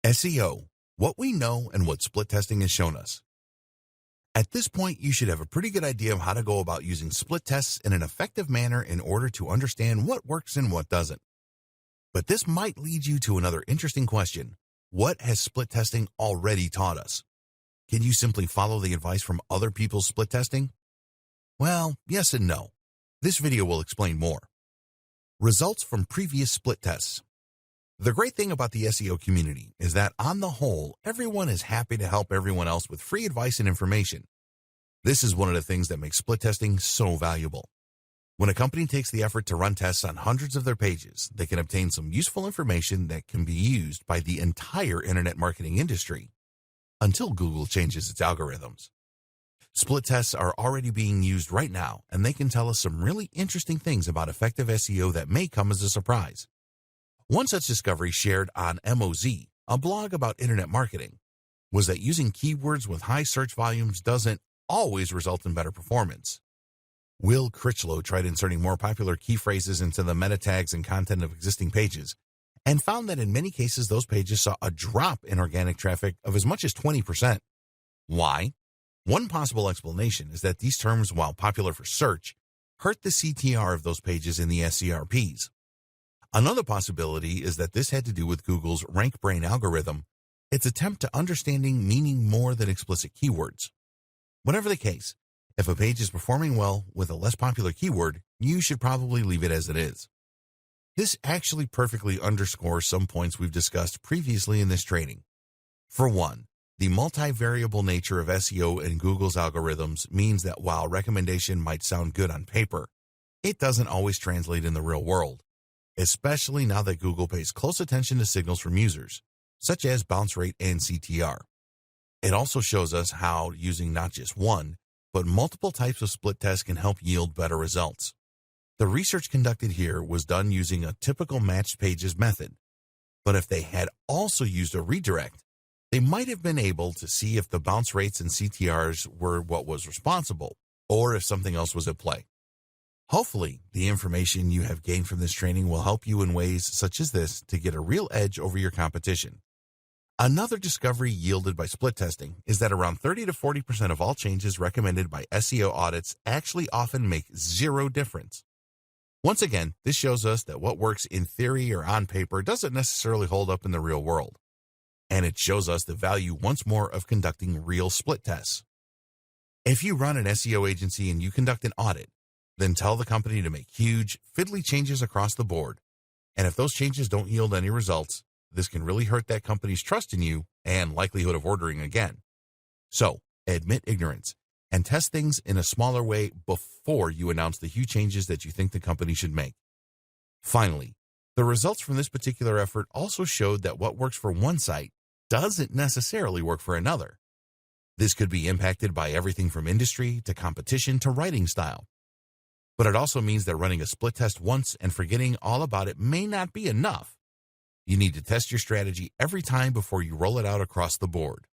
SEO, what we know and what split testing has shown us. At this point, you should have a pretty good idea of how to go about using split tests in an effective manner in order to understand what works and what doesn't. But this might lead you to another interesting question. What has split testing already taught us? Can you simply follow the advice from other people's split testing? Well, yes and no. This video will explain more. Results from previous split tests. The great thing about the SEO community is that, on the whole, everyone is happy to help everyone else with free advice and information. This is one of the things that makes split testing so valuable. When a company takes the effort to run tests on hundreds of their pages, they can obtain some useful information that can be used by the entire internet marketing industry until Google changes its algorithms. Split tests are already being used right now, and they can tell us some really interesting things about effective SEO that may come as a surprise. One such discovery shared on MOZ, a blog about internet marketing, was that using keywords with high search volumes doesn't always result in better performance. Will Critchlow tried inserting more popular key phrases into the meta tags and content of existing pages, and found that in many cases those pages saw a drop in organic traffic of as much as 20%. Why? One possible explanation is that these terms, while popular for search, hurt the CTR of those pages in the SCRPs. Another possibility is that this had to do with Google's rank brain algorithm, its attempt to understanding meaning more than explicit keywords. Whatever the case, if a page is performing well with a less popular keyword, you should probably leave it as it is. This actually perfectly underscores some points we've discussed previously in this training. For one, the multivariable nature of SEO and Google's algorithms means that while recommendation might sound good on paper, it doesn't always translate in the real world, especially now that Google pays close attention to signals from users, such as bounce rate and CTR. It also shows us how using not just one, but multiple types of split tests can help yield better results. The research conducted here was done using a typical matched pages method, but if they had also used a redirect, they might have been able to see if the bounce rates and CTRs were what was responsible, or if something else was at play. Hopefully, the information you have gained from this training will help you in ways such as this to get a real edge over your competition. Another discovery yielded by split testing is that around 30 to 40% of all changes recommended by SEO audits actually often make zero difference. Once again, this shows us that what works in theory or on paper doesn't necessarily hold up in the real world. And it shows us the value once more of conducting real split tests. If you run an SEO agency and you conduct an audit, then tell the company to make huge, fiddly changes across the board. And if those changes don't yield any results, this can really hurt that company's trust in you and likelihood of ordering again. So, admit ignorance and test things in a smaller way before you announce the huge changes that you think the company should make. Finally, the results from this particular effort also showed that what works for one site doesn't necessarily work for another. This could be impacted by everything from industry to competition to writing style. But it also means that running a split test once and forgetting all about it may not be enough. You need to test your strategy every time before you roll it out across the board.